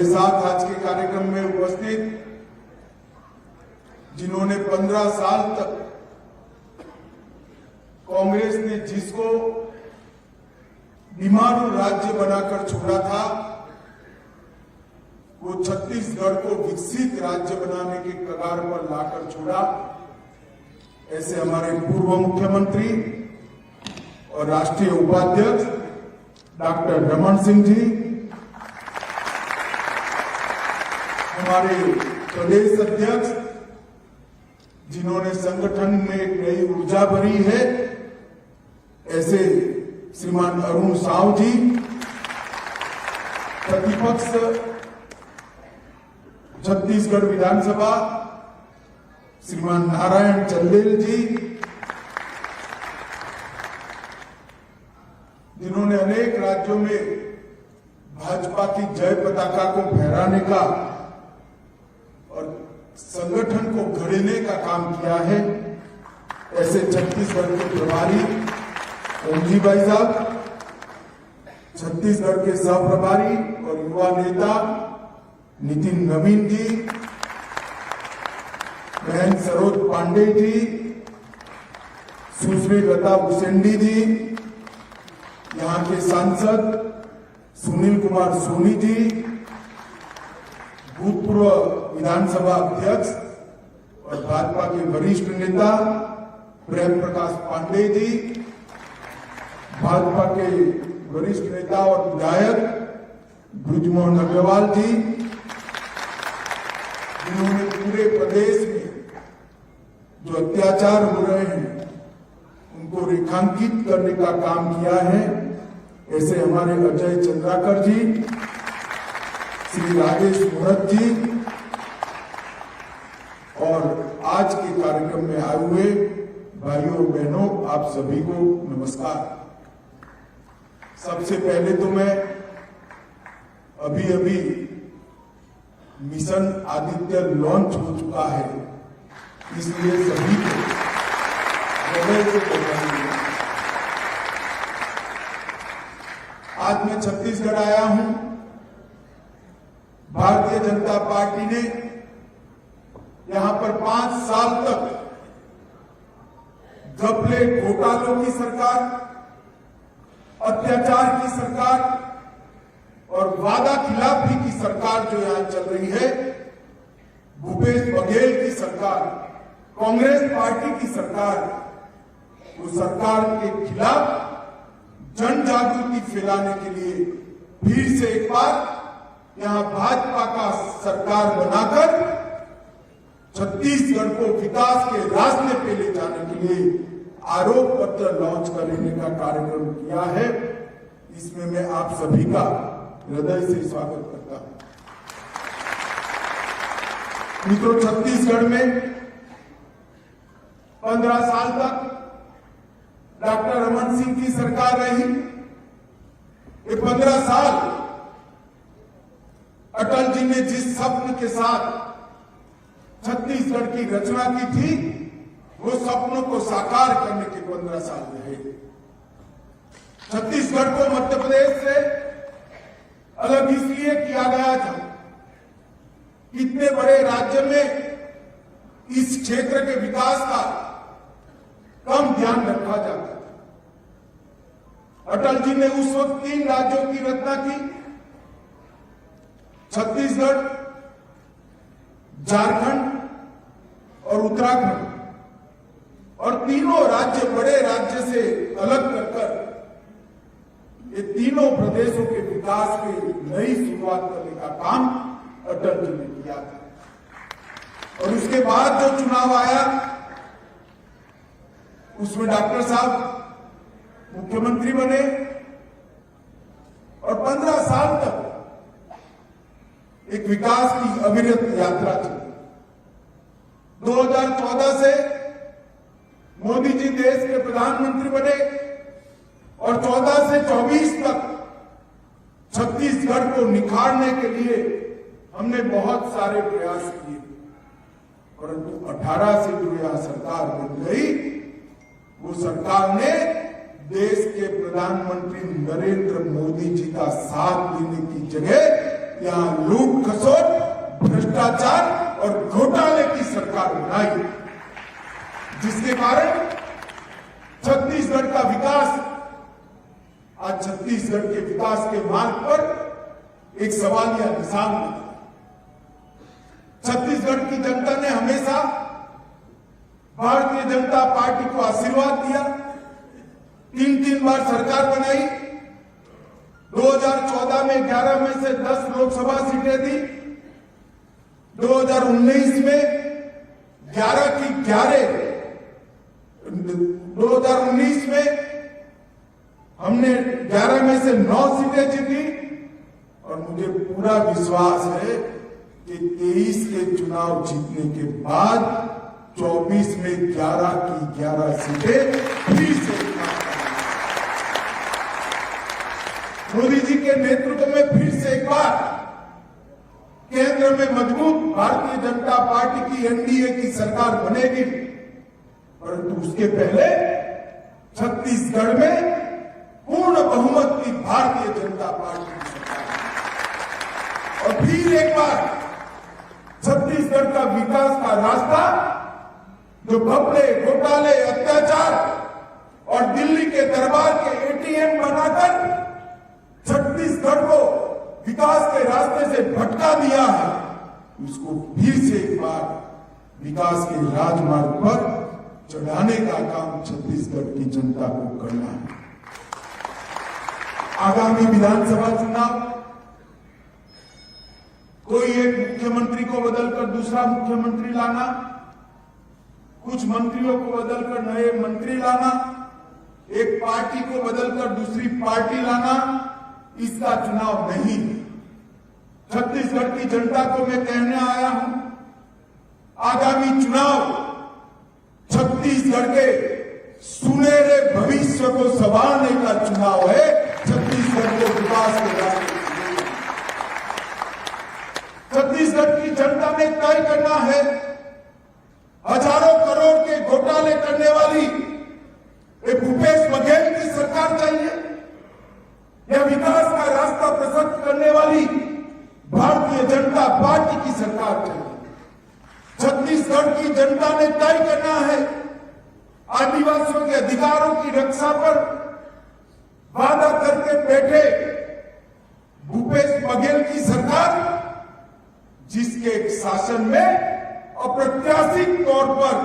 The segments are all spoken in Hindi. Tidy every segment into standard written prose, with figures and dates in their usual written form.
मेरे साथ आज के कार्यक्रम में उपस्थित जिन्होंने 15 साल तक कांग्रेस ने जिसको बीमारू राज्य बनाकर छोड़ा था, वो छत्तीसगढ़ को विकसित राज्य बनाने के कगार पर लाकर छोड़ा। ऐसे हमारे पूर्व मुख्यमंत्री और राष्ट्रीय उपाध्यक्ष डॉक्टर रमन सिंह जी, हमारे प्रदेश अध्यक्ष जिन्होंने संगठन में एक नई ऊर्जा भरी है, ऐसे श्रीमान अरुण साव जी, प्रतिपक्ष छत्तीसगढ़ विधानसभा श्रीमान नारायण चंदेल जी, जिन्होंने अनेक राज्यों में भाजपा की जय पताका को फहराने का और संगठन को गढ़ने का काम किया है, ऐसे छत्तीसगढ़ के प्रभारी ओमजी भाई साहब, छत्तीसगढ़ के सह प्रभारी और युवा नेता नितिन नवीन जी, बहन सरोज पांडे जी, सुश्री लता उसेंडी जी, यहाँ के सांसद सुनील कुमार सोनी जी, भूतपूर्व विधानसभा अध्यक्ष और भाजपा के वरिष्ठ नेता प्रेम प्रकाश पांडे जी, भाजपा के वरिष्ठ नेता और विधायक ब्रिजमोहन अग्रवाल जी, जिन्होंने पूरे प्रदेश में जो अत्याचार हो रहे हैं उनको रेखांकित करने का काम किया है, ऐसे हमारे अजय चंद्राकर जी, श्री राजेश मुहूर्त जी, और आज के कार्यक्रम में आए हुए भाइयों बहनों, आप सभी को नमस्कार। सबसे पहले तो मैं अभी मिशन आदित्य लॉन्च हो चुका है, इसलिए सभी को हृदय से बधाई। आज मैं छत्तीसगढ़ आया हूं। भारतीय जनता पार्टी ने यहां पर 5 साल तक घपले घोटालों की सरकार, अत्याचार की सरकार और वादा खिलाफी की सरकार जो यहां चल रही है, भूपेश बघेल की सरकार, कांग्रेस पार्टी की सरकार, वो सरकार के खिलाफ जन जागृति फैलाने के लिए फिर से एक बार यहां भाजपा का सरकार बनाकर छत्तीसगढ़ को विकास के रास्ते पे ले जाने के लिए आरोप पत्र लॉन्च करने का कार्यक्रम किया है। इसमें मैं आप सभी का हृदय से स्वागत करता हूं। मित्रों, छत्तीसगढ़ में 15 साल तक डॉक्टर रमन सिंह की सरकार रही। ये 15 साल अटल जी ने जिस स्वप्न के साथ छत्तीसगढ़ की रचना की थी, वो सपनों को साकार करने के 15 साल रहे। छत्तीसगढ़ को मध्य प्रदेश से अलग इसलिए किया गया था, इतने बड़े राज्य में इस क्षेत्र के विकास का कम ध्यान रखा जाता था। अटल जी ने उस वक्त 3 राज्यों की रचना की, छत्तीसगढ़, झारखंड और उत्तराखंड, और तीनों राज्य बड़े राज्य से अलग कर ये तीनों प्रदेशों के विकास की नई शुरुआत करने का काम अटल जी ने किया था। और उसके बाद जो चुनाव आया, उसमें डॉक्टर साहब मुख्यमंत्री बने और 15 साल तक एक विकास की अविरत यात्रा चली। 2014 से मोदी जी देश के प्रधानमंत्री बने और 14 से 24 तक छत्तीसगढ़ को निखारने के लिए हमने बहुत सारे प्रयास किए, परंतु 18 से जो यह सरकार बन गई, वो सरकार ने देश के प्रधानमंत्री नरेंद्र मोदी जी का साथ देने की जगह यहां लूट खसोट, भ्रष्टाचार और घोटाले की सरकार बनाई, जिसके कारण छत्तीसगढ़ का विकास आज छत्तीसगढ़ के विकास के मार्ग पर एक सवालिया निशान बना। छत्तीसगढ़ की जनता ने हमेशा भारतीय जनता पार्टी को आशीर्वाद दिया, 3 बार सरकार बनाई, 2014 में 11 में से 10 लोकसभा सीटें दी, 2019 में 11 की 11, 2019 में हमने 11 में से 9 सीटें जीती और मुझे पूरा विश्वास है कि 23 के चुनाव जीतने के बाद 24 में 11 की 11 सीटें फिर से मोदी जी के नेतृत्व में फिर से एक बार केंद्र में मजबूत भारतीय जनता पार्टी की एनडीए की सरकार बनेगी, परंतु उसके पहले छत्तीसगढ़ में पूर्ण बहुमत की भारतीय जनता पार्टी की सरकार, और फिर एक बार छत्तीसगढ़ का विकास का रास्ता जो घपले, घोटाले, अत्याचार और दिल्ली के दरबार के एटीएम बनाकर छत्तीसगढ़ को विकास के रास्ते से भटका दिया है, उसको फिर से एक बार विकास के राजमार्ग पर चढ़ाने का काम छत्तीसगढ़ की जनता को करना है। आगामी विधानसभा चुनाव कोई एक मुख्यमंत्री को बदलकर दूसरा मुख्यमंत्री लाना, कुछ मंत्रियों को बदलकर नए मंत्री लाना, एक पार्टी को बदलकर दूसरी पार्टी लाना, इसका चुनाव नहीं। छत्तीसगढ़ की जनता को मैं कहने आया हूं, आगामी चुनाव छत्तीसगढ़ के सुनहरे भविष्य को संवारने का चुनाव है, छत्तीसगढ़ को विकास के रास्ते। छत्तीसगढ़ की जनता ने तय करना है, हजारों करोड़ के घोटाले करने वाली एक भूपेश बघेल की सरकार चाहिए या विकास का रास्ता प्रशस्त करने वाली भारतीय जनता पार्टी की सरकार चाहिए। छत्तीसगढ़ की जनता ने तय करना है, आदिवासियों के अधिकारों की रक्षा पर वादा करके बैठे भूपेश बघेल की सरकार, जिसके शासन में अप्रत्याशित तौर पर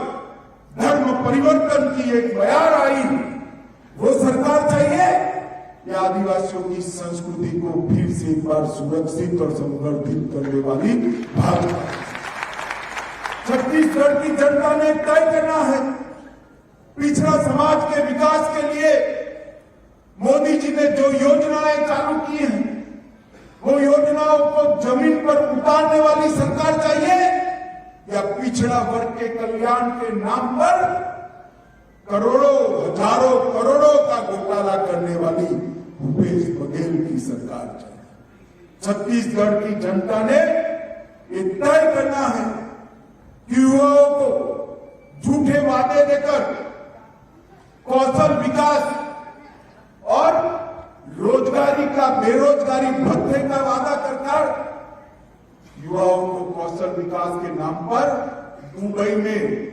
धर्म परिवर्तन की एक बयार आई, वो सरकार चाहिए या आदिवासियों की संस्कृति को फिर से एक बार सुरक्षित और संवर्धित करने वाली भाजपा। छत्तीसगढ़ की जनता ने तय करना है, पिछड़ा समाज के विकास के लिए मोदी जी ने जो योजनाएं चालू की हैं, वो योजनाओं को जमीन पर उतारने वाली सरकार चाहिए या पिछड़ा वर्ग के कल्याण के नाम पर करोड़ों, हजारों करोड़ों का घोटाला करने वाली भूपेश बघेल की सरकार चाहिए। छत्तीसगढ़ की जनता ने ये तय करना है कि युवाओं को झूठे वादे देकर कौशल विकास और रोजगारी का, बेरोजगारी भत्ते का वादा कर युवाओं को कौशल विकास के नाम पर दुबई में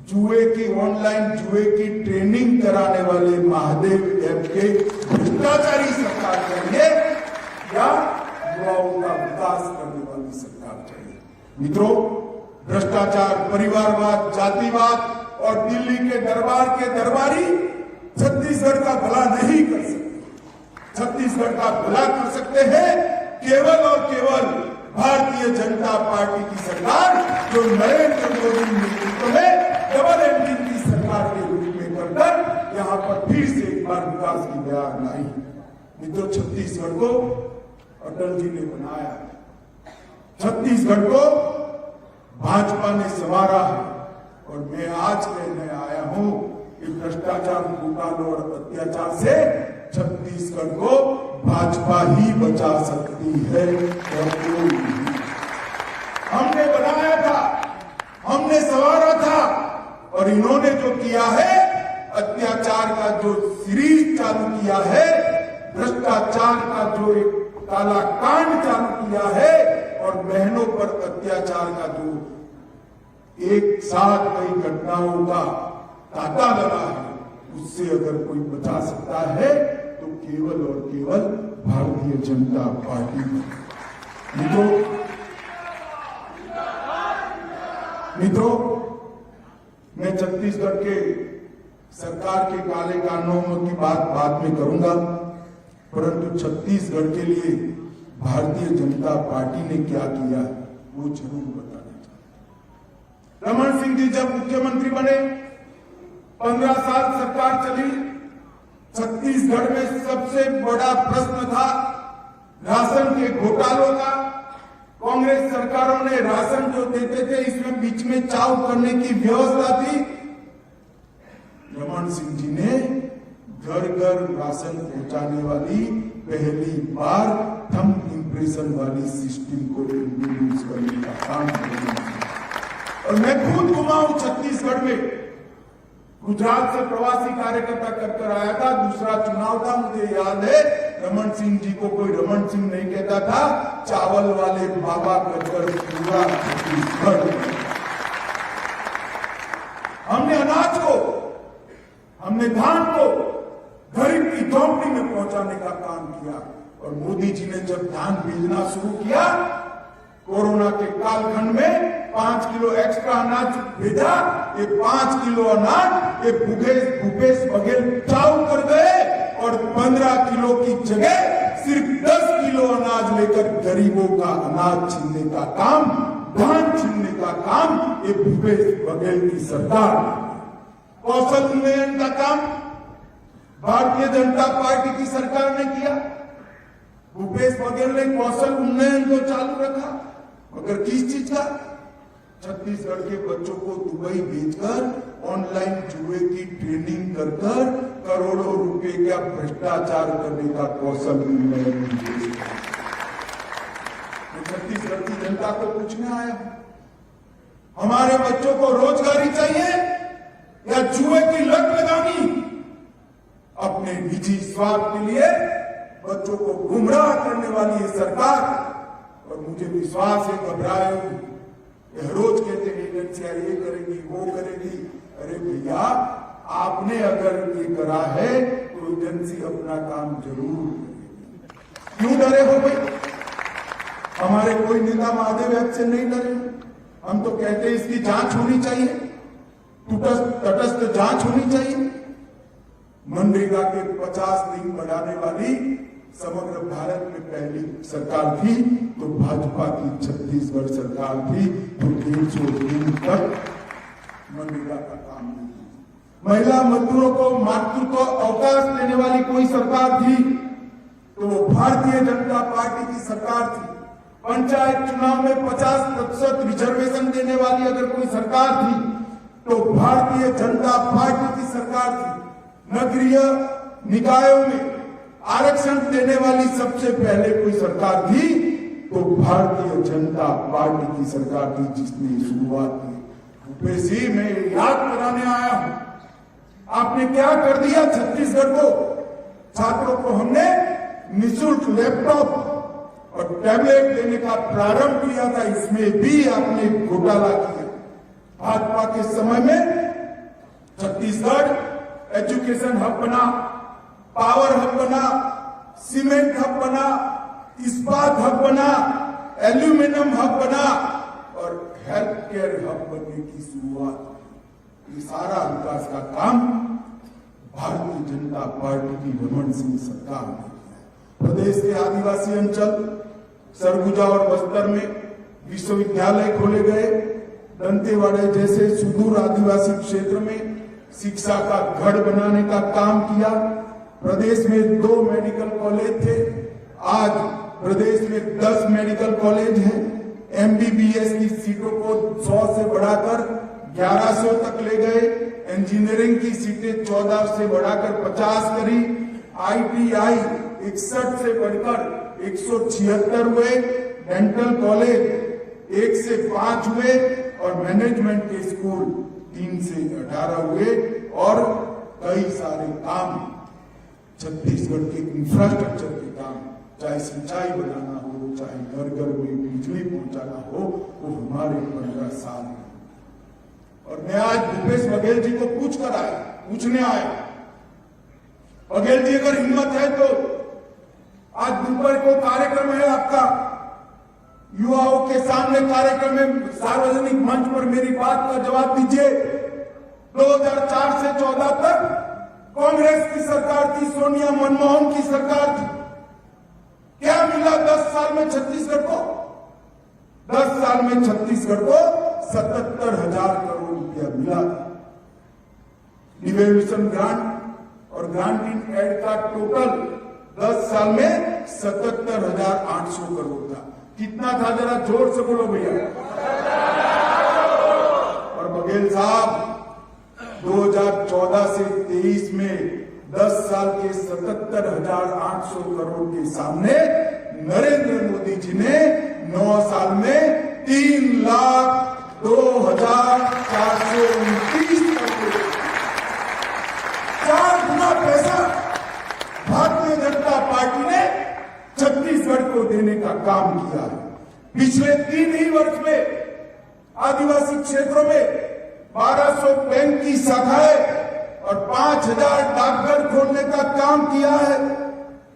जुए की, ऑनलाइन जुए की ट्रेनिंग कराने वाले महादेव ऐप के भ्रष्टाचारी सरकार चाहिए या युवाओं का विकास करने वाली सरकार चाहिए। मित्रों, भ्रष्टाचार, परिवारवाद, जातिवाद और दिल्ली के दरबार के दरबारी छत्तीसगढ़ का भला नहीं कर सकते। छत्तीसगढ़ का भला कर सकते हैं केवल और केवल भारतीय जनता पार्टी की सरकार, जो नरेंद्र मोदी नेतृत्व में डबल इंजन की सरकार के रूप में करकर यहां पर फिर से एक बार विकास की बयार लाई। मित्रों, छत्तीसगढ़ को अटल जी ने बनाया, छत्तीसगढ़ को भाजपा ने संवारा है और मैं आज कहने आया हूं कि भ्रष्टाचार, घोटालों और अत्याचार से छत्तीसगढ़ को भाजपा ही बचा सकती है और कोई नहीं। हमने बनाया था, हमने संवारा था और इन्होंने जो किया है, अत्याचार का जो सीरीज चालू किया है, भ्रष्टाचार का जो एक काला कांड चालू किया है और बहनों पर अत्याचार का जो एक साथ कई घटनाओं का तांता लगा है, उससे अगर कोई बचा सकता है तो केवल और केवल भारतीय जनता पार्टी। मित्रों, मैं छत्तीसगढ़ के सरकार के काले कानूनों की बात बाद में करूंगा, परंतु छत्तीसगढ़ के लिए भारतीय जनता पार्टी ने क्या किया वो जरूर बताना चाहता। रमन सिंह जी जब मुख्यमंत्री बने, 15 साल सरकार चली, छत्तीसगढ़ में सबसे बड़ा प्रश्न था राशन के घोटालों का। कांग्रेस सरकारों ने राशन जो देते थे इसमें बीच में चाव करने की व्यवस्था थी। रमन सिंह जी ने घर घर राशन पहुंचाने वाली पहली बार थंब इंप्रेशन वाली सिस्टम को इंट्रोड्यूस करने का काम किया। और मैं खुद घुमा हूं छत्तीसगढ़ में, गुजरात से प्रवासी कार्यकर्ता कर आया था, दूसरा चुनाव था, मुझे याद है। रमन सिंह जी को कोई रमन सिंह नहीं कहता था, चावल वाले बाबा कहकर पूरा छत्तीसगढ़। हमने अनाज को, हमने धान को गरीब की झोंपड़ी में पहुंचाने का काम किया। और मोदी जी ने जब धान भेजना शुरू किया, कोरोना के कालखंड में 5 किलो एक्स्ट्रा अनाज भेजा। ये 5 किलो अनाज ये भूपेश बघेल चाव कर गए और 15 किलो की जगह सिर्फ 10 किलो अनाज लेकर गरीबों का अनाज छीनने का काम, धान छीनने का काम ये भूपेश बघेल की सरकार। कौशल उन्नयन का काम भारतीय जनता पार्टी की सरकार ने किया। भूपेश बघेल ने कौशल उन्नयन को चालू रखा, मगर किस चीज का? छत्तीसगढ़ के बच्चों को दुबई भेजकर ऑनलाइन जुए की ट्रेनिंग कर करोड़ों रुपए का भ्रष्टाचार करने का कौशल उन्नयन। मैं छत्तीसगढ़ की जनता को पूछने आया हूं, हमारे बच्चों को रोजगारी चाहिए या जुए की लत लगानी? अपने निजी स्वार्थ के लिए बच्चों को गुमराह करने वाली ये सरकार। और मुझे विश्वास है, घबराए रोज कहते हैं एजेंसियां ये करेगी वो करेगी। अरे भैया, आपने अगर ये करा है तो एजेंसी अपना काम जरूर करेगी। क्यों डरे हो भाई? हमारे कोई नेता महादेव ऐप से नहीं डरे। हम तो कहते हैं इसकी जांच होनी चाहिए, तटस्थ जांच होनी चाहिए। मनरेगा के 50 दिन बढ़ाने वाली समग्र भारत में पहली सरकार थी तो भाजपा की छत्तीसगढ़ सरकार थी, तो 300 दिन तक मनरेगा का काम नहीं किया। महिला मजदूरों को मातृत्व अवकाश देने वाली कोई सरकार थी तो वो भारतीय जनता पार्टी की सरकार थी। पंचायत चुनाव में 50% रिजर्वेशन देने वाली अगर कोई सरकार थी तो भारतीय जनता पार्टी की सरकार थी। नगरीय निकायों में आरक्षण देने वाली सबसे पहले कोई सरकार थी तो भारतीय जनता पार्टी की सरकार थी जिसने शुरुआत की। भूपेश जी, मैं याद कराने आया हूं, आपने क्या कर दिया छत्तीसगढ़ को। छात्रों को हमने निःशुल्क लैपटॉप और टैबलेट देने का प्रारंभ किया था, इसमें भी आपने घोटाला किया। भाजपा के समय में छत्तीसगढ़ एजुकेशन हब बना, पावर हब बना, सीमेंट हब बना, इस्पात हब बना, एल्यूमिनियम हब बना और हेल्थ केयर हब बनने की शुरुआत। ये सारा विकास का काम भारतीय जनता पार्टी की रमन सिंह सरकार ने किया। प्रदेश के आदिवासी अंचल सरगुजा और बस्तर में विश्वविद्यालय खोले गए। दंतेवाड़े जैसे सुदूर आदिवासी क्षेत्र में शिक्षा का गढ़ बनाने का काम किया। प्रदेश में 2 मेडिकल कॉलेज थे, आज प्रदेश में 10 मेडिकल कॉलेज हैं। एमबीबीएस की सीटों को 100 से बढ़ाकर 1100 तक ले गए। इंजीनियरिंग की सीटें 14 से बढ़ाकर 50 करी। आईटीआई 61 से बढ़कर 176 हुए। डेंटल कॉलेज 1 से 5 हुए और मैनेजमेंट के स्कूल 3 से 18 हुए। और कई सारे काम छत्तीसगढ़ के इंफ्रास्ट्रक्चर के काम चाहे सिंचाई बनाना हो, चाहे घर घर में बिजली पहुंचाना हो, वो हमारे 15 साल में। और मैं आज भूपेश बघेल जी को पूछने आया, बघेल जी अगर हिम्मत है तो आज दोपहर को कार्यक्रम है आपका, युवाओं के सामने कार्यक्रम में सार्वजनिक मंच पर मेरी बात का जवाब दीजिए। 2004 से 14 तक कांग्रेस की सरकार थी, सोनिया मनमोहन की सरकार थी। क्या मिला 10 साल में छत्तीसगढ़ को? 10 साल में छत्तीसगढ़ को 77,000 करोड़ रुपया मिला। डिवेल्यूशन ग्रांट और ग्रांट इन एड का टोटल 10 साल में 77,800 करोड़ था। कितना था जरा जोर से बोलो भैया। और बघेल साहब 2014 से 23 में 10 साल के 77,800 करोड़ के सामने नरेंद्र मोदी जी ने 9 साल में 3,02,429 करोड़, 4 गुना पैसा भारतीय जनता पार्टी ने छत्तीसगढ़ को देने का काम किया है। पिछले 3 ही वर्ष में आदिवासी क्षेत्रों में 1200 बैंक की शाखाएं और 5,000 डाकघर खोलने का काम किया है।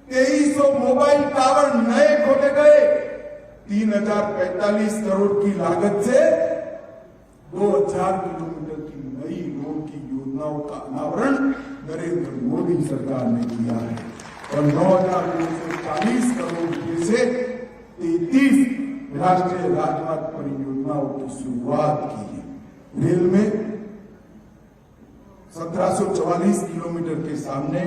2300 मोबाइल टावर नए खोले गए। 3,045 करोड़ की लागत से 2,000 किलोमीटर की नई रोड की योजनाओं का अनावरण नरेंद्र मोदी सरकार ने किया है। और 9,240 करोड़ रुपए से 33 राष्ट्रीय राजमार्ग परियोजनाओं की शुरुआत की है। रेल में 1744 किलोमीटर के सामने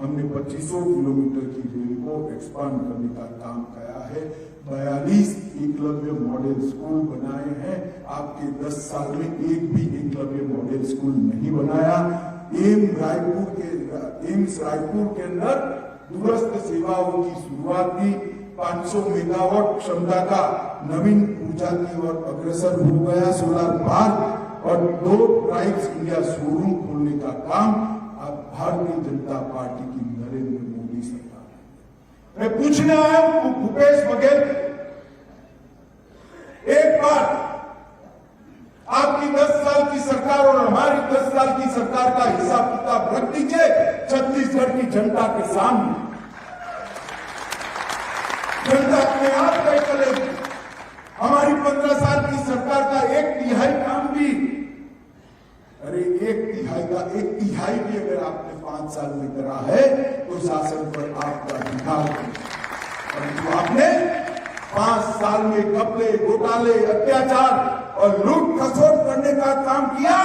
हमने 2500 किलोमीटर की रेल को एक्सपांड करने का काम किया है। 42 एकलव्य मॉडल स्कूल बनाए हैं। आपके 10 साल में एक भी एकलव्य मॉडल स्कूल नहीं बनाया। एम्स रायपुर के अंदर दूरस्थ सेवाओं की शुरुआत की। 500 मेगावाट क्षमता का नवीन ऊर्जा की ओर अग्रसर हो गया सोलर पार्क और 2 ट्राइब्स इंडिया शोरूम खोलने का काम अब भारतीय जनता पार्टी की नरेंद्र मोदी सरकार है। मैं पूछने आया हूं भूपेश बघेल, एक बार आपकी 10 साल की सरकार और हमारी 10 साल की सरकार का हिसाब किताब रख दीजिए छत्तीसगढ़ की जनता के सामने। जनता अपने आप तय करेगी। हमारी 15 साल की सरकार का 1/3 काम भी, अरे 1/3 भी अगर आपने 5 साल में करा है तो शासन पर आपका अधिकार है। परंतु आपने 5 साल में घपले, घोटाले, अत्याचार और लूट खसोट करने का काम किया।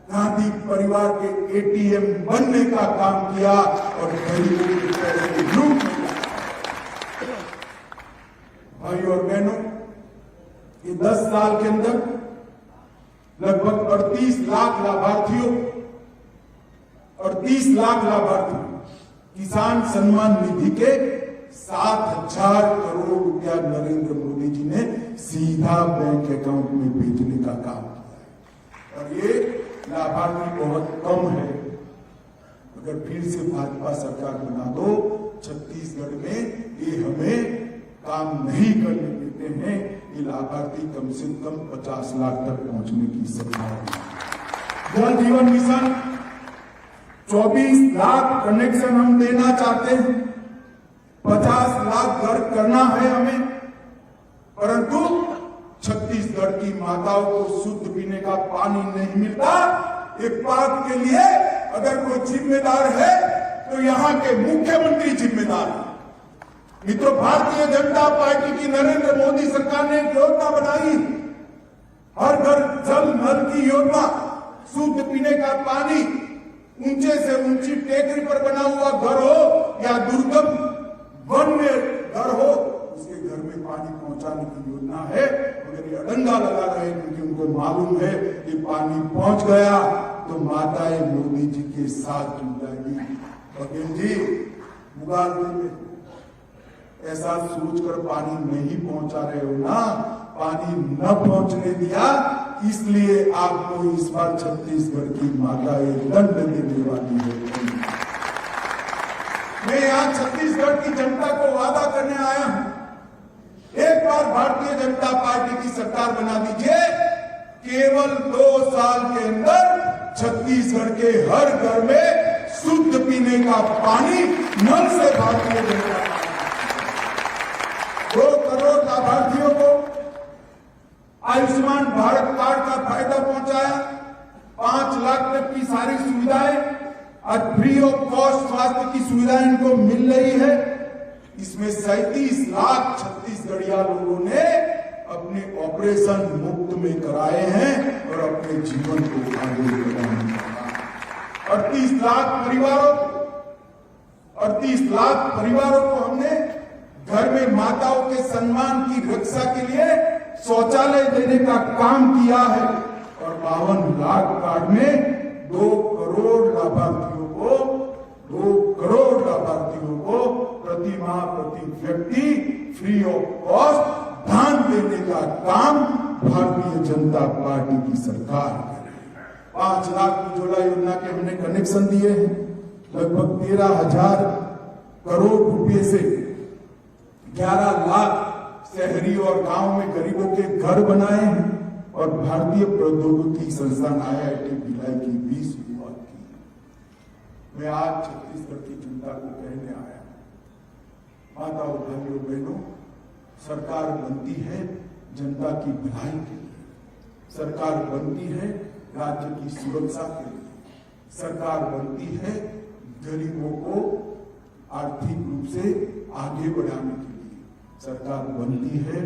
गांधी परिवार के एटीएम बनने का काम किया और गरीबों के पैसे लूट लिया। भाई और बहनों, ये 10 साल के अंदर लगभग 38 लाख लाभार्थियों और 30 लाख लाभार्थी किसान सम्मान निधि के 7,000 करोड़ रुपया नरेंद्र मोदी जी ने सीधा बैंक अकाउंट में भेजने का काम किया है। और ये लाभार्थी बहुत कम है। अगर फिर से भाजपा सरकार बना दो छत्तीसगढ़ में, ये हमें काम नहीं करने देते हैं। ये लाभार्थी कम से कम 50 लाख तक पहुंचने की संभावना है। जल जीवन मिशन 24 लाख कनेक्शन हम देना चाहते हैं। 50 लाख घर करना है हमें। परंतु छत्तीसगढ़ की माताओं को शुद्ध पीने का पानी नहीं मिलता। एक बात के लिए अगर कोई जिम्मेदार है तो यहाँ के मुख्यमंत्री जिम्मेदार है। मित्रों, भारतीय जनता पार्टी की नरेंद्र मोदी सरकार ने एक योजना बनाई, हर घर जल नल की योजना। शुद्ध पीने का पानी ऊंचे से ऊंची टेकरी पर बना हुआ घर हो या दुर्गम वन में घर हो, उसके घर में पानी पहुंचाने की योजना है। मगर ये अडंगा लगा रहे क्योंकि उनको मालूम है कि पानी पहुंच गया तो माताएं मोदी जी के साथ जुड़ जाएगी। बघेल जी, मुगालपुर में ऐसा सोचकर पानी नहीं पहुंचा रहे हो ना, पानी न पहुंचने दिया, इसलिए आपको इस बार छत्तीसगढ़ की माताएं दंड देने वाली है। मैं यहाँ छत्तीसगढ़ की जनता को वादा करने आया हूं, एक बार भारतीय जनता पार्टी की सरकार बना दीजिए, केवल 2 साल के अंदर छत्तीसगढ़ के हर घर में शुद्ध पीने का पानी नल से भारतीय जनता पार्टी 2 करोड़ लाभार्थियों को आयुष्मान भारत कार्ड का फायदा पहुंचाया, 5 लाख तक की सारी सुविधाएं आज फ्री ऑफ कॉस्ट स्वास्थ्य की सुविधाएं इनको मिल रही है। इसमें 37 लाख छत्तीसगढ़िया लोगों ने अपने ऑपरेशन मुफ्त में कराए हैं और अपने जीवन को आगे बढ़ाने का 38 लाख परिवारों को हमने घर में माताओं के सम्मान की रक्षा के लिए शौचालय देने का काम किया है और 52 लाख कार्ड में 2 करोड़ लाभार्थियों को प्रति माह प्रति व्यक्ति फ्री ऑफ कॉस्ट दान देने का काम भारतीय जनता पार्टी की सरकार कर रही है। 5 लाख उज्ज्वला योजना के हमने कनेक्शन दिए हैं, लगभग 13,000 करोड़ रुपए से 11 लाख शहरी और गांव में गरीबों के घर बनाए हैं और भारतीय प्रौद्योगिकी संस्थान IIT भिलाई की भी शुरुआत की। मैं आज छत्तीसगढ़ की जनता को कहने आया हूं, माताओं भाइयों बहनों, सरकार बनती है जनता की भलाई के लिए, सरकार बनती है राज्य की सुरक्षा के लिए, सरकार बनती है गरीबों को आर्थिक रूप से आगे बढ़ाने के लिए, सरकार बनती है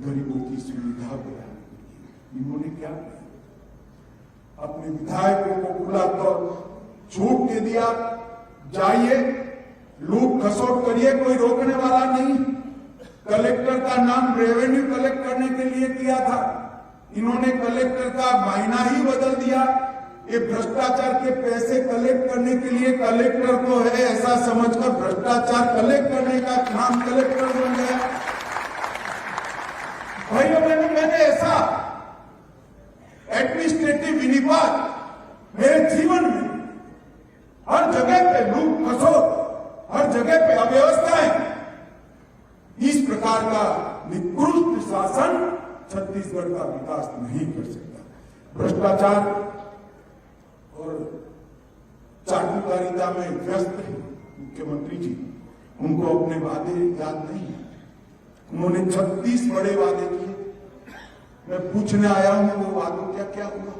गरीबों की सुविधा बढ़ाने के लिए। इन्होंने क्या किया? अपने विधायकों को खुला तौर छूट दे दिया, जाइए लूट खसोट करिए, कोई रोकने वाला नहीं। कलेक्टर का नाम रेवेन्यू कलेक्ट करने के लिए किया था, इन्होंने कलेक्टर का महीना ही बदल दिया। ये भ्रष्टाचार के पैसे कलेक्ट करने के लिए कलेक्टर को है ऐसा समझकर भ्रष्टाचार कलेक्ट करने का नाम कलेक्टर बन गया। भाइयों बहनों, मैंने ऐसा एडमिनिस्ट्रेटिव विनिपात मेरे जीवन में हर जगह पे लूट खसोट, हर जगह पे अव्यवस्थाएं, इस प्रकार का निकृष्ट शासन छत्तीसगढ़ का विकास नहीं कर सकता। भ्रष्टाचार और चाटुकारिता में व्यस्त है मुख्यमंत्री जी, उनको अपने वादे याद नहीं है। उन्होंने 36 बड़े वादे किए, मैं पूछने आया हूं वो वादों क्या हुआ।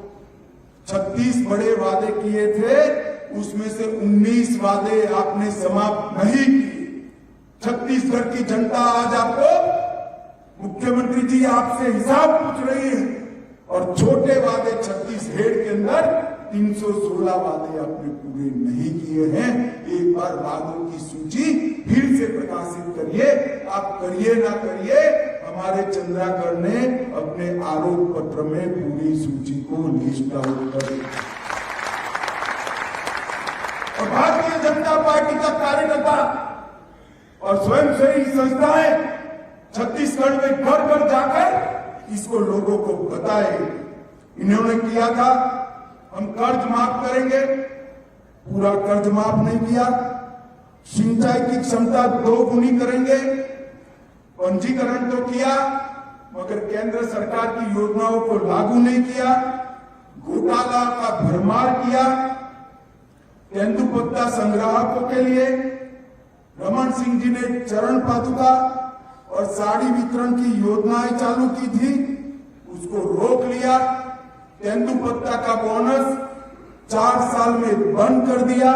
36 बड़े वादे किए थे, उसमें से 19 वादे आपने समाप्त नहीं किए। छत्तीसगढ़ की जनता आज आपको, मुख्यमंत्री जी आपसे हिसाब पूछ रही है और छोटे वादे 36 हेड के अंदर 316 वादे आपने पूरे नहीं किए हैं। एक बार वादों की सूची फिर से प्रकाशित करिए, आप करिए ना करिए, हमारे चंद्राकर ने अपने आरोप पत्र में पूरी सूची को लिस्ट आउट कर दिया। और भारतीय जनता पार्टी का कार्यकर्ता और स्वयंसेवी संस्थाएं छत्तीसगढ़ में घर घर जाकर इसको लोगों को बताए। इन्होंने किया था हम कर्ज माफ करेंगे, पूरा कर्ज माफ नहीं किया। सिंचाई की क्षमता 2 गुनी करेंगे, पंजीकरण तो किया मगर केंद्र सरकार की योजनाओं को लागू नहीं किया। घोटाला का भरमार किया। तेंदुपत्ता संग्राहकों के लिए रमन सिंह जी ने चरण पादुका और साड़ी वितरण की योजनाएं चालू की थी, उसको रोक लिया। तेंदुपत्ता का बोनस 4 साल में बंद कर दिया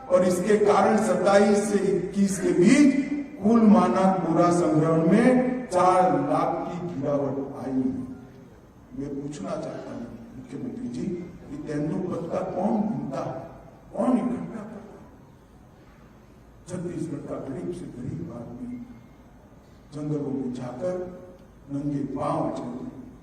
और इसके कारण 27 से 21 के बीच कुल मानक बोरा संग्रहण में 4 लाख की गिरावट आई। मैं पूछना चाहता हूं मुख्यमंत्री जी, ये तेंदुपत्ता कौन ढूंढता है, कौन इकट्ठा करता है? छत्तीसगढ़ का गरीब से गरीब आदमी जंगलों में जाकर नंगे पांव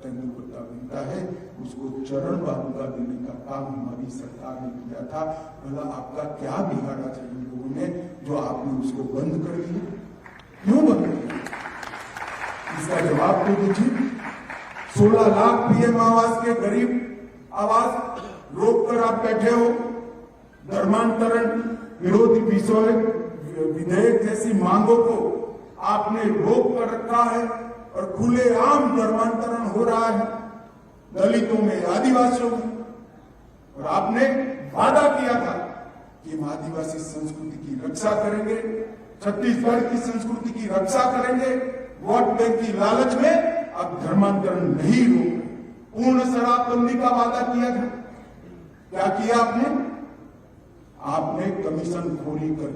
तेंदुपत्ता मिलता है, उसको चरण बाबूका देने का काम हमारी सरकार ने किया था। भला आपका क्या बिगाड़ा था इन लोगों ने जो आपने उसको बंद कर दिया? क्यों बंद कर दिया? इसका जवाब तो दीजिए। 16 लाख पीएम आवास के गरीब आवास रोक कर आप बैठे हो। धर्मांतरण विरोधी विधेयक जैसी मांगों को आपने रोक कर रखा है और खुलेआम धर्मांतरण हो रहा है दलितों में, आदिवासियों में। और आपने वादा किया था कि हम आदिवासी संस्कृति की रक्षा करेंगे, छत्तीसगढ़ की संस्कृति की रक्षा करेंगे। वोट बैंक की लालच में अब धर्मांतरण नहीं रोक, पूर्ण शराबबंदी का वादा किया था। क्या किया आपने? आपने कमीशन खोरी कर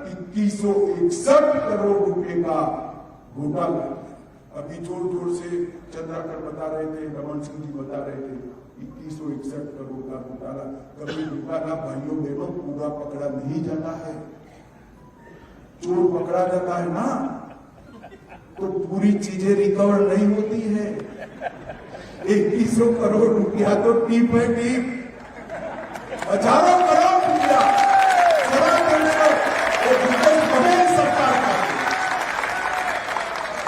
2161 करोड़ रुपए का घोटाला किया। अभी जोर जोर से चंद्राकर बता रहे थे, रमन सिंह जी बता रहे थे 2161 करोड़ का घोटाला। कभी घोटाला भाइयों बहनों पूरा पकड़ा नहीं जाता है। चोर पकड़ा जाता है ना तो पूरी चीजें रिकवर नहीं होती है। 2100 करोड़ रुपया तो टीप है टीप, हजारों करोड़ रुपया शराब करने को सरकार का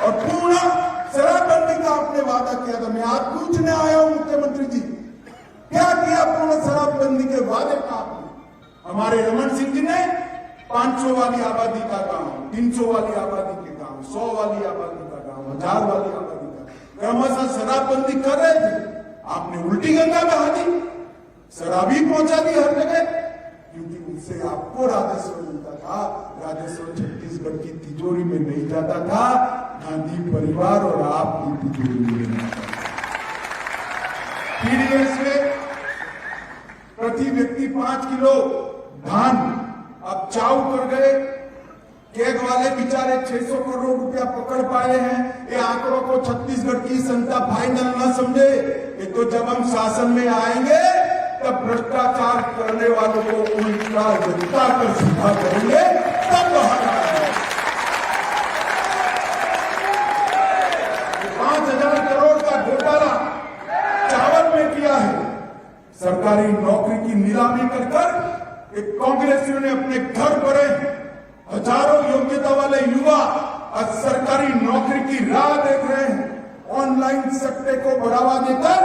और पूर्ण शराबबंदी का आपने वादा किया था। मैं आज पूछने आया हूं मुख्यमंत्री जी, क्या किया पूर्ण शराबबंदी के वादे का आपने? हमारे रमन सिंह जी ने 500 वाली आबादी का गांव, 300 वाली आबादी के गांव, 100 वाली आबादी का गांव, 1000 वाली आबादी का क्रमशः शराबबंदी कर रहे थे। आपने उल्टी गंगा बहा दी, शराबी पहुंचा दी हर जगह, क्योंकि उससे आपको राजस्व मिलता था। राजस्व छत्तीसगढ़ की तिजोरी में नहीं जाता था, गांधी परिवार और आपकी तिजोरी में जाता था। पीडीएस में प्रति व्यक्ति 5 किलो धान अब चाऊ कर गए। केग वाले बेचारे 600 करोड़ रुपया पकड़ पाए हैं। ये आंकड़ों को छत्तीसगढ़ की जनता फाइनल न समझे। ये तो जब हम शासन में आएंगे तब भ्रष्टाचार करने वालों को उल्टा जनता कर सीधा करेंगे, तब बाहर आएंगे। 5000 करोड़ का घोटाला चावल में किया है। सरकारी नौकरी की नीलामी कर एक कांग्रेसियों ने अपने घर भरे हजारों योग्यता वाले युवा आज सरकारी नौकरी की राह देख रहे हैं। ऑनलाइन सट्टे को बढ़ावा देकर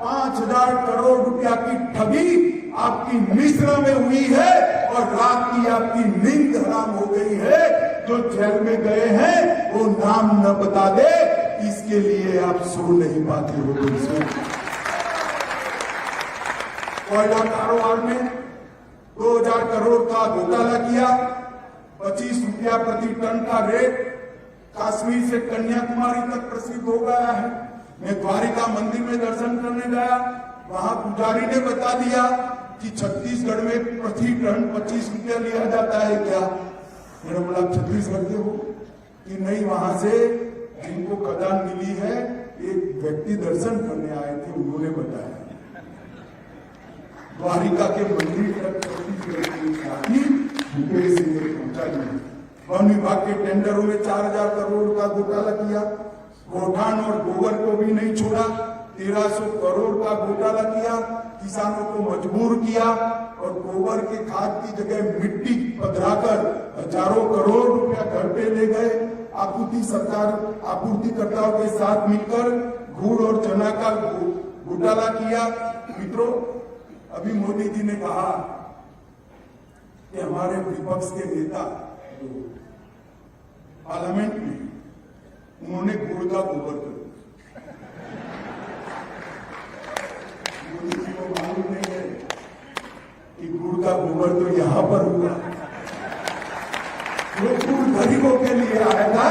5000 करोड़ रुपया की ठगी आपकी मिश्रा में हुई है और रात की आपकी नींद हराम हो गई है। जो जेल में गए हैं वो नाम न बता दे, इसके लिए आप सो नहीं पाते हो। कोयला कारोबार में 2000 करोड़ का घोटाला किया, 25 रुपया प्रति टन का रेट कश्मीर से कन्याकुमारी तक प्रसिद्ध हो गया है। मैं द्वारिका मंदिर में दर्शन करने गया, वहां पुजारी ने बता दिया कि छत्तीसगढ़ में प्रति टन 25 रुपया लिया जाता है। क्या मैंने बोला छत्तीसगढ़ के हो कि नहीं? वहां से जिनको खदान मिली है, एक व्यक्ति दर्शन करने आए थे, उन्होंने बताया द्वारिका के मंदिर तक पहुंचा दिया। वन विभाग के टेंडरों में 4000 करोड़ का घोटाला किया। गौठान और गोबर को भी नहीं छोड़ा, 1300 करोड़ का घोटाला किया। किसानों को मजबूर किया और गोबर के खाद की जगह मिट्टी पधराकर हजारों करोड़ रुपया घर पे ले गए। आपूर्तिकर्ताओं के साथ मिलकर गुड़ और चना का घोटाला किया। मित्रों, अभी मोदी जी ने कहा कि हमारे विपक्ष के नेता पार्लियामेंट में उन्होंने गुड़ का गोबर कर दिया। मोदी जी को मालूम नहीं है कि गुड़ का गोबर तो यहां पर हुआ। जो गुड़ गरीबों के लिए आएगा,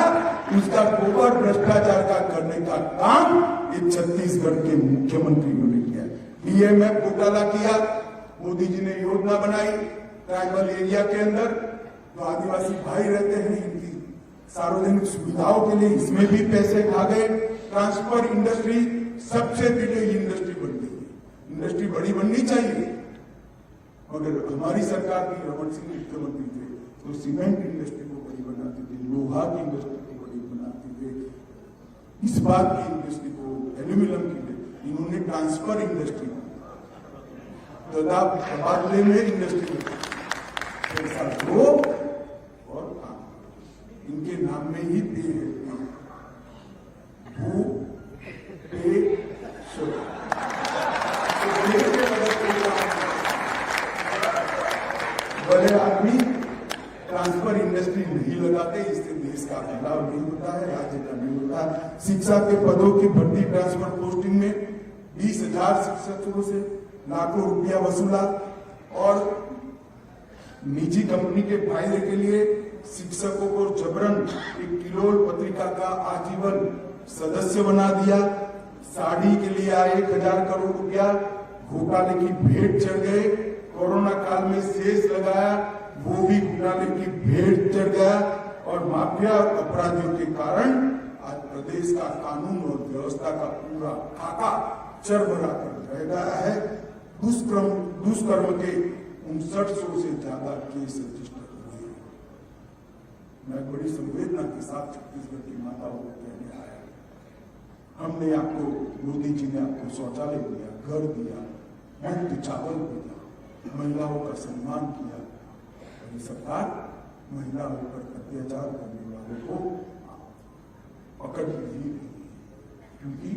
उसका गोबर भ्रष्टाचार का करने का काम ये छत्तीसगढ़ के मुख्यमंत्री ने किया। बीएमएफ घोटाला किया। मोदी जी ने योजना बनाई ट्राइबल एरिया के अंदर जो आदिवासी भाई रहते हैं, इनकी सार्वजनिक सुविधाओं के लिए इसमें भी पैसे खा गए। ट्रांसपोर्ट इंडस्ट्री सबसे बड़ी इंडस्ट्री बन गई। इंडस्ट्री बड़ी बननी चाहिए, मगर हमारी सरकार की रमन सिंह मुख्यमंत्री थे तो सीमेंट इंडस्ट्री को बड़ी बनाते थे, लोहा की इंडस्ट्री को बड़ी बनाते थे, इस्पात की इंडस्ट्री को, एल्यूमिनियम की। इन्होंने ट्रांसफर इंडस्ट्री तबादले में इंडस्ट्री दो और काम, इनके नाम में ही पे है। भू पे बड़े आदमी ट्रांसफर इंडस्ट्री होता है, राज्य का नहीं होता। शिक्षा के पदों की भर्ती ट्रांसफर पोस्टिंग में 20,000 शिक्षकों से लाखों रुपया वसूला और निजी कंपनी के फायदे के लिए शिक्षकों को जबरन एक किलोल पत्रिका का आजीवन सदस्य बना दिया। साड़ी के लिए 1,000 करोड़ रुपया घोटाले की भेंट चढ़ गए। कोरोना काल में शेष लगाया, वो भी घोटाले की भेंट चढ़ गया और माफिया और अपराधियों के कारण आज प्रदेश का कानून और व्यवस्था का पूरा खाका चरमरा कर रह गया है। दुष्कर्म के 5900 से ज्यादा केस रजिस्टर हुए। मैं बड़ी संवेदना के साथ छत्तीसगढ़ की माताओं को कहने आया, हमने आपको, मोदी जी ने आपको शौचालय दिया, घर दिया, मुफ्त चावल दिया, महिलाओं का सम्मान किया और ये सरकार महिलाओं पर अत्याचार करने वालों को पकड़ नहीं रही, क्योंकि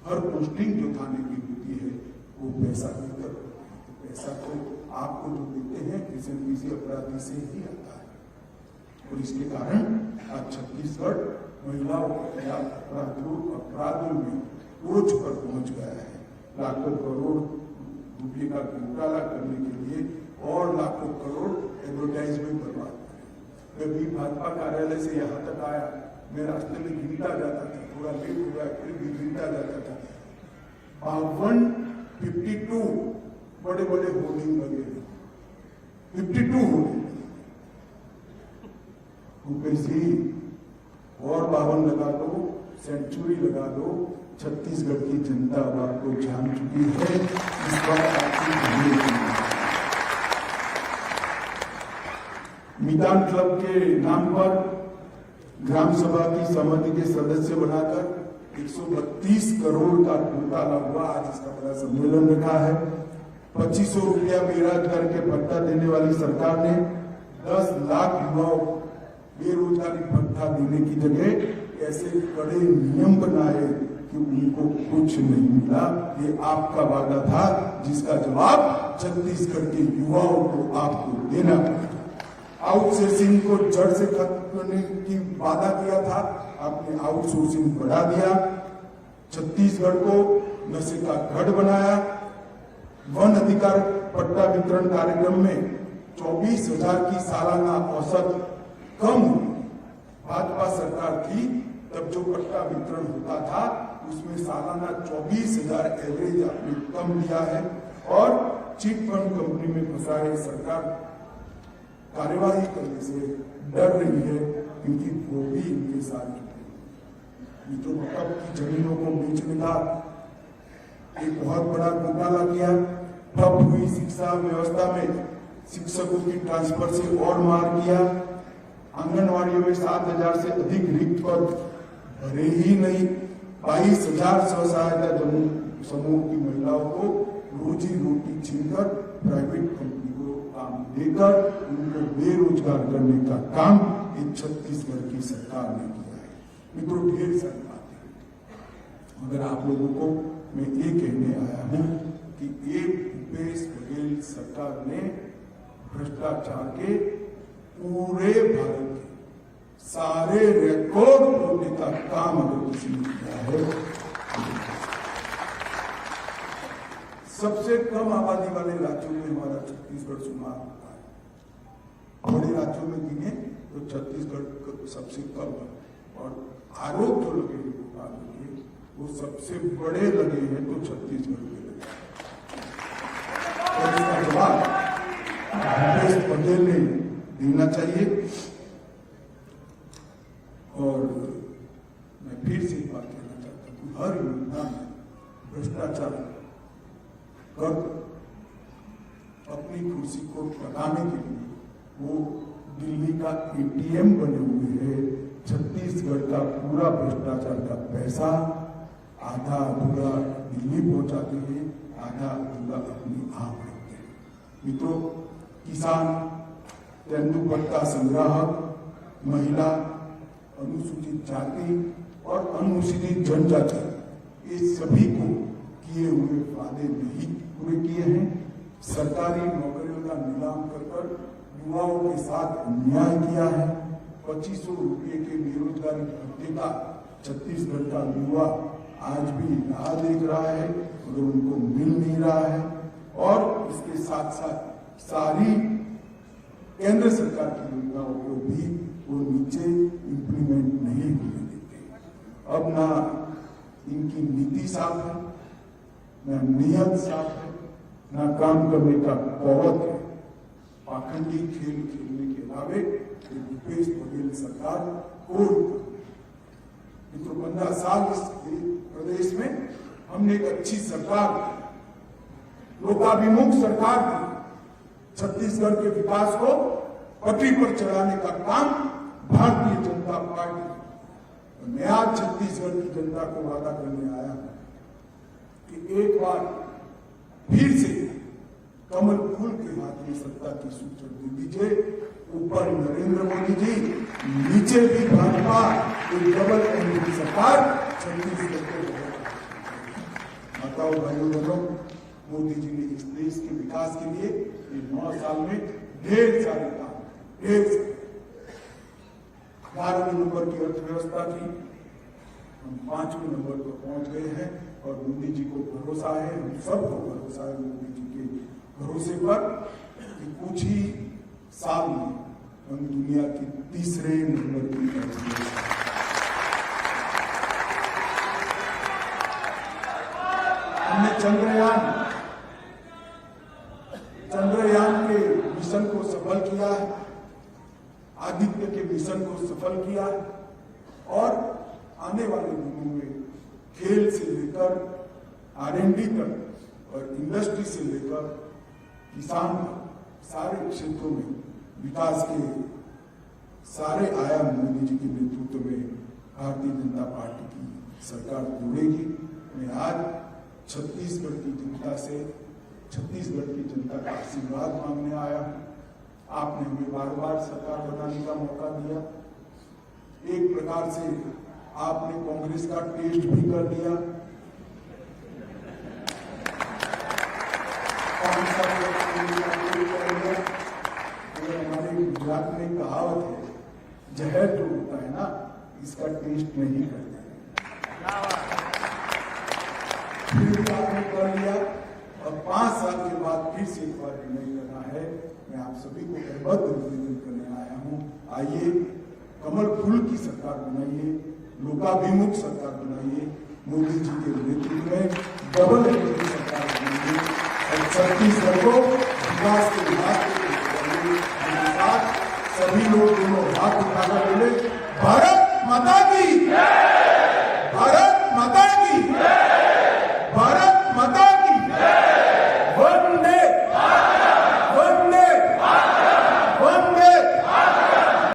हर पोस्टिंग जो थाने की होती है वो पैसा देकर, पैसा तो आपको जो देते हैं किसी अपराधी से ही आता है और इसके कारण आज छत्तीसगढ़ महिलाओं के खिलाफ अपराधों में टोच पर पहुंच गया है। लाखों करोड़ रुपये का घोटाला करने के लिए और लाखों करोड़ एडवर्टाइजमेंट बर्बाद करें। मैं भी भाजपा कार्यालय से यहाँ तक आया, मैं रास्ते में गिनता जाता था, थोड़ा लेट हो गया फिर भी गिनता जाता था, 52 बड़े बड़े होर्डिंग लगे, 52 होर्डिंग। भूपेश जी और 52 लगा दो, सेंचुरी लगा दो, छत्तीसगढ़ की जनता बात को जान चुकी है। इस बार आपकी मैदान क्लब के नाम पर ग्राम सभा की समिति के सदस्य बनाकर 132 करोड़ का घोटाला हुआ। आज इसका बड़ा सम्मेलन रखा है। 2500 रुपया बेरोजगार के भत्ता देने वाली सरकार ने 10 लाख युवाओं बेरोजगारी भत्ता देने की जगह ऐसे कड़े नियम बनाए कि उनको कुछ नहीं मिला। ये आपका वादा था जिसका जवाब छत्तीसगढ़ के युवाओं को आपको देना पड़ेगा। आउटसोर्सिंग को जड़ से खत्म करने की वादा किया था, आपने आउटसोर्सिंग बढ़ा दिया। छत्तीसगढ़ को नशे का गढ़ बनाया। वन अधिकार पट्टा वितरण कार्यक्रम में 24,000 की सालाना औसत कम हुई। भाजपा सरकार थी तब जो पट्टा वितरण होता था उसमें सालाना 24,000 एवरेज आपने कम दिया है और चिट फंड कंपनी में फंसाए सरकार कार्यवाही करने से डर रही है, क्योंकि वो भी इनके साथ जुटे। तो कब की जमीनों को बेचने का एक बहुत बड़ा घोटाला किया। ठप हुई शिक्षा व्यवस्था में शिक्षकों की ट्रांसफर से और मार किया। आंगनवाड़ियों में 7,000 से अधिक रिक्त पद भरे ही नहीं। 22,000 स्व सहायता समूह की महिलाओं को रोजी रोटी छीनकर प्राइवेट कंपनी को काम देकर उनको बेरोजगार करने का काम इस छत्तीसगढ़ की सरकार ने किया है। मित्रों, ढेर सारी बातें, मगर आप लोगों को मैं ये कहने आया हूं कि एक भूपेश बघेल सरकार ने भ्रष्टाचार के पूरे भारत के सारे रिकॉर्ड तोड़ने का काम अगर किसी ने किया है। सबसे कम आबादी वाले राज्यों में हमारा छत्तीसगढ़ शुमार होता है। बड़े राज्यों में गिने तो छत्तीसगढ़ सबसे कम है और आरोप जो लगे हैं घोटाले के वो सबसे बड़े लगे हैं तो छत्तीसगढ़ के लगे। और इसका जवाब भूपेश बघेल ने देना चाहिए। और मैं फिर से एक बात कहना चाहता हूँ, हर योजना में भ्रष्टाचार कर अपनी कुर्सी को लगाने के लिए वो दिल्ली का एटीएम बने हुए है। छत्तीसगढ़ का पूरा भ्रष्टाचार का पैसा आधा अधूरा दिल्ली पहुंचाते हैं, आधा अधूरा अपनी आप रखते हैं। मित्रों, किसान, तेंदुपत्ता संग्राहक, महिला, अनुसूचित जाति और अनुसूचित जनजाति, ये सभी को किए हुए वादे नहीं पूरे किए हैं। सरकारी नौकरियों का नीलाम कर युवाओं के साथ अन्याय किया है। 2500 रुपये के बेरोजगारी भत्ते का छत्तीसगढ़ का युवा आज भी राह देख रहा है मगर उनको मिल नहीं रहा है। और इसके साथ साथ सारी केंद्र सरकार की योजनाओं को भी वो नीचे इम्प्लीमेंट नहीं होने देते। अब ना इनकी नीति साफ है, ना नियत साफ है, ना काम करने का कौवत है। पाखंडी खेल खेलने के अलावे भूपेश बघेल सरकार कोई तो 15 साल इस प्रदेश में हमने एक अच्छी सरकार, लोकाभिमुख सरकार दी। छत्तीसगढ़ के विकास को पटरी पर चढ़ाने का काम भारतीय जनता पार्टी, और मैं आज छत्तीसगढ़ की जनता को वादा करने आया हूं कि एक बार फिर से कमल फूल के हाथ में सत्ता की सूचना दे दीजिए। ऊपर नरेंद्र मोदी जी, नीचे भी भाजपा, एक डबल इंजन की सरकार छत्तीसगढ़ को। माताओं भाइयों बहनों, मोदी जी ने इस देश के विकास के लिए 9 साल में ढेर सारे काम, 12वें नंबर की अर्थव्यवस्था थी, हम 5वें नंबर पर पहुंच गए हैं। और मोदी जी को भरोसा है, हम सबको भरोसा है मोदी जी के भरोसे पर कि कुछ ही साल में हम दुनिया की 3रे नंबर की अर्थव्यवस्था। हमने चंद्रयान के मिशन को सफल किया है, आदित्य के मिशन को सफल किया है। और आने वाले दिनों में खेल से लेकर R&D तक और इंडस्ट्री से लेकर किसान तक सारे क्षेत्रों में विकास के सारे आयाम मोदी जी के नेतृत्व में भारतीय जनता पार्टी की सरकार जोड़ेगी। मैं आज छत्तीसगढ़ की जनता से, छत्तीसगढ़ की जनता का आशीर्वाद मांगने आया हूं। आपने हमें बार बार सरकार बनाने का मौका दिया। एक प्रकार से आपने कांग्रेस का टेस्ट भी कर दिया। हमारे गुजरात में कहावत है, जहर जो होता है ना, इसका टेस्ट नहीं करते। फिर भी आपने कर लिया और 5 साल के बाद फिर से एक बार निर्णय करना है। मैं आप सभी को करबद्ध निवेदन करने आया हूं, आइए कमल फूल की सरकार बनाइए, लोकाभिमुख सरकार बनाइए, मोदी जी के नेतृत्व में डबल इंजन की सरकार बनाइए और छत्तीसगढ़ को विकास के रास्ते पर साथ सभी लोग दोनों हाथ उठाकर बोले, भारत माता